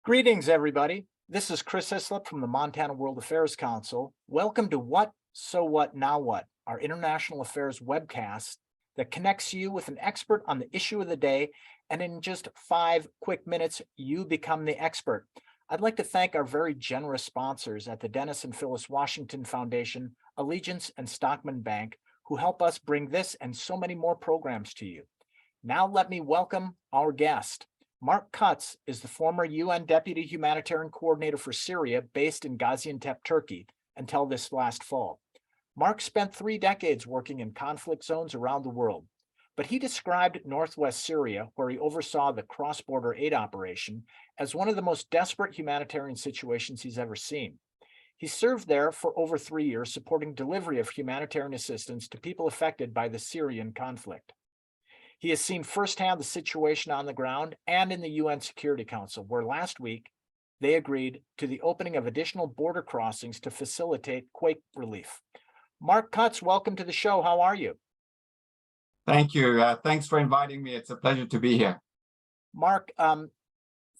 Greetings, everybody. This is Chris Hislop from the Montana World Affairs Council. Welcome to What, So What, Now What, our international affairs webcast that connects you with an expert on the issue of the day, and in just 5 quick minutes, you become the expert. I'd like to thank our very generous sponsors at the Dennis and Phyllis Washington Foundation, Allegiance, and Stockman Bank, who help us bring this and so many more programs to you. Now let me welcome our guest. Mark Kutz is the former UN Deputy Humanitarian Coordinator for Syria based in Gaziantep, Turkey, until this last fall. Mark spent 3 decades working in conflict zones around the world, but he described Northwest Syria, where he oversaw the cross-border aid operation, as one of the most desperate humanitarian situations he's ever seen. He served there for over 3 years, supporting delivery of humanitarian assistance to people affected by the Syrian conflict. He has seen firsthand the situation on the ground and in the UN Security Council, where last week they agreed to the opening of additional border crossings to facilitate quake relief. Mark Kutz, welcome to the show. How are you? Thank you. Thanks for inviting me. It's a pleasure to be here. Mark,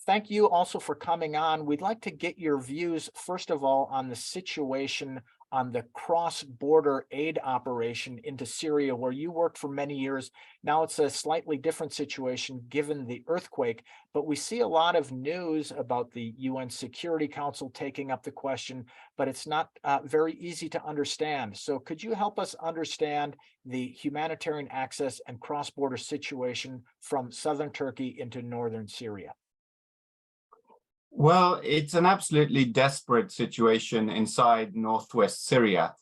thank you also for coming on. We'd like to get your views, first of all, on the situation on the cross-border aid operation into Syria, where you worked for many years. Now it's a slightly different situation given the earthquake, but we see a lot of news about the UN Security Council taking up the question, but it's not very easy to understand. So could you help us understand the humanitarian access and cross-border situation from southern Turkey into northern Syria? Well, it's an absolutely desperate situation inside northwest Syria,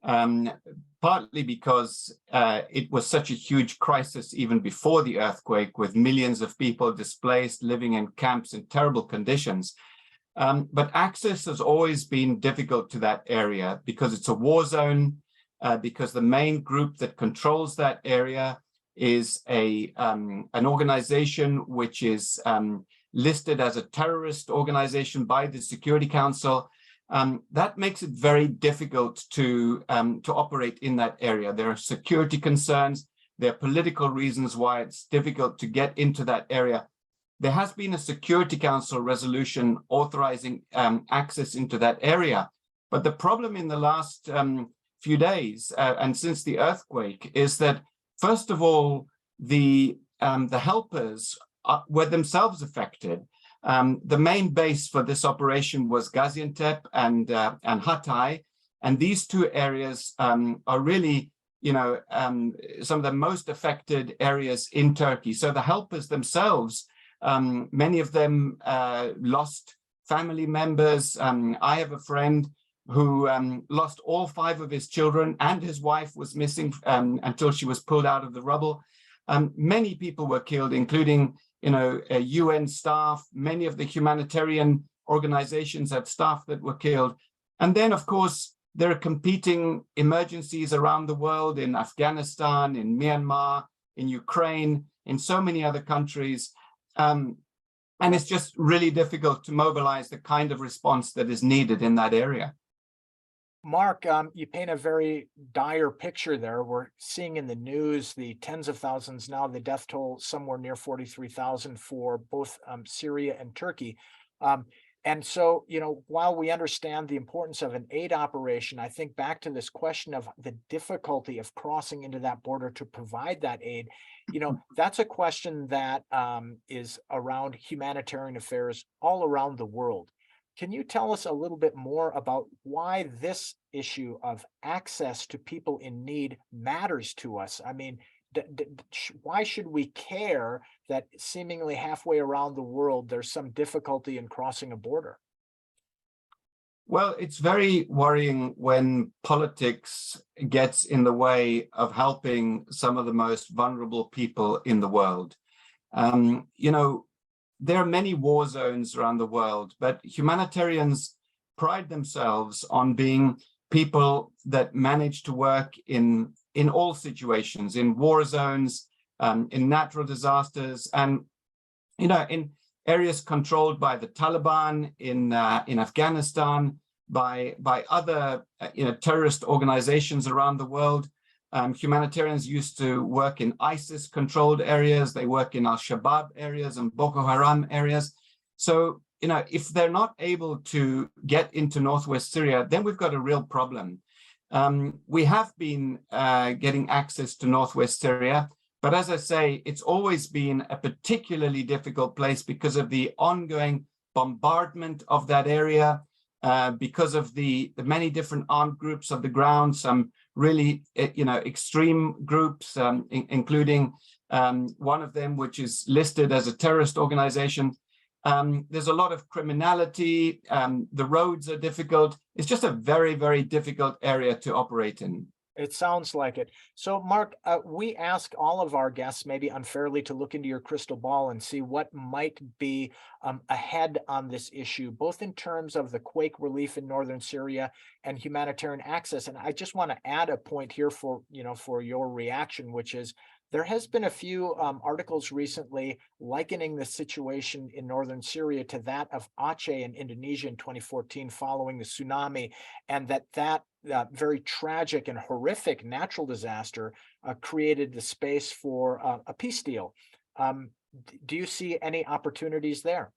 partly because it was such a huge crisis even before the earthquake, with millions of people displaced, living in camps in terrible conditions. But access has always been difficult to that area because it's a war zone, because the main group that controls that area is an organization which is listed as a terrorist organization by the Security Council. That makes it very difficult to operate in that area. There are security concerns. There are political reasons why it's difficult to get into that area. There has been a Security Council resolution authorizing access into that area. But the problem in the last few days and since the earthquake is that, first of all, the helpers were themselves affected. The main base for this operation was Gaziantep and Hatay, and these 2 areas are really, some of the most affected areas in Turkey. So the helpers themselves, many of them lost family members. I have a friend who lost all 5 of his children, and his wife was missing until she was pulled out of the rubble. Many people were killed, including UN staff. Many of the humanitarian organizations had staff that were killed. And then, of course, there are competing emergencies around the world, in Afghanistan, in Myanmar, in Ukraine, in so many other countries. And it's just really difficult to mobilize the kind of response that is needed in that area. Mark, you paint a very dire picture there. We're seeing in the news the tens of thousands, now the death toll somewhere near 43,000 for both Syria and Turkey. And so, while we understand the importance of an aid operation, I think back to this question of the difficulty of crossing into that border to provide that aid. That's a question that is around humanitarian affairs all around the world. Can you tell us a little bit more about why this issue of access to people in need matters to us? I mean, why should we care that seemingly halfway around the world there's some difficulty in crossing a border? Well, it's very worrying when politics gets in the way of helping some of the most vulnerable people in the world. There are many war zones around the world, but humanitarians pride themselves on being people that manage to work in all situations, in war zones, in natural disasters, and in areas controlled by the Taliban, in Afghanistan, by other terrorist organizations around the world. Humanitarians used to work in ISIS-controlled areas. They work in Al-Shabaab areas and Boko Haram areas. So if they're not able to get into northwest Syria, then we've got a real problem. We have been getting access to northwest Syria, but as I say, it's always been a particularly difficult place because of the ongoing bombardment of that area, because of the many different armed groups of the ground, some really, extreme groups, including one of them which is listed as a terrorist organization. There's a lot of criminality. The roads are difficult. It's just a very, very difficult area to operate in. It sounds like it. So, Mark, we ask all of our guests, maybe unfairly, to look into your crystal ball and see what might be ahead on this issue, both in terms of the quake relief in northern Syria and humanitarian access. And I just want to add a point here for your reaction, which is there has been a few articles recently likening the situation in northern Syria to that of Aceh in Indonesia in 2014 following the tsunami, and that very tragic and horrific natural disaster created the space for a peace deal. Do you see any opportunities there?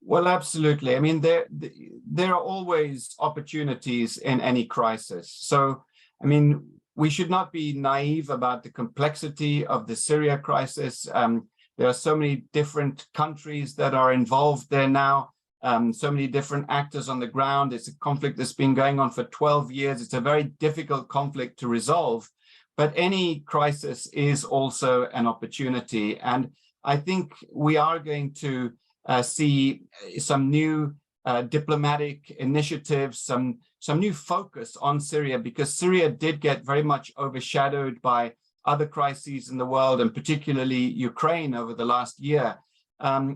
Well, absolutely. I mean, there are always opportunities in any crisis. So, I mean, we should not be naive about the complexity of the Syria crisis. There are so many different countries that are involved there now. So many different actors on the ground. It's a conflict that's been going on for 12 years. It's a very difficult conflict to resolve, but any crisis is also an opportunity. And I think we are going to see some new diplomatic initiatives, some new focus on Syria, because Syria did get very much overshadowed by other crises in the world, and particularly Ukraine over the last year.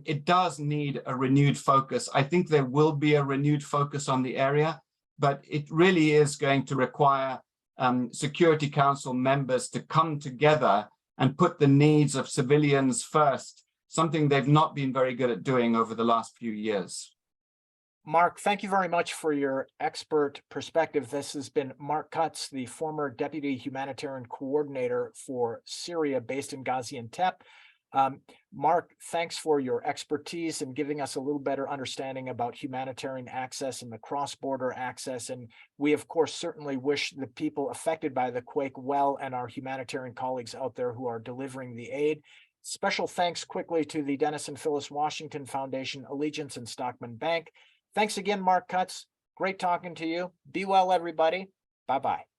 It does need a renewed focus. I think there will be a renewed focus on the area, but it really is going to require Security Council members to come together and put the needs of civilians first, something they've not been very good at doing over the last few years. Mark, thank you very much for your expert perspective. This has been Mark Cutts, the former Deputy Humanitarian Coordinator for Syria based in Gaziantep. Mark, thanks for your expertise and giving us a little better understanding about humanitarian access and the cross-border access. And we, of course, certainly wish the people affected by the quake well, and our humanitarian colleagues out there who are delivering the aid. Special thanks quickly to the Dennis and Phyllis Washington Foundation, Allegiance, and Stockman Bank. Thanks again, Mark Cutts. Great talking to you. Be well, everybody. Bye-bye.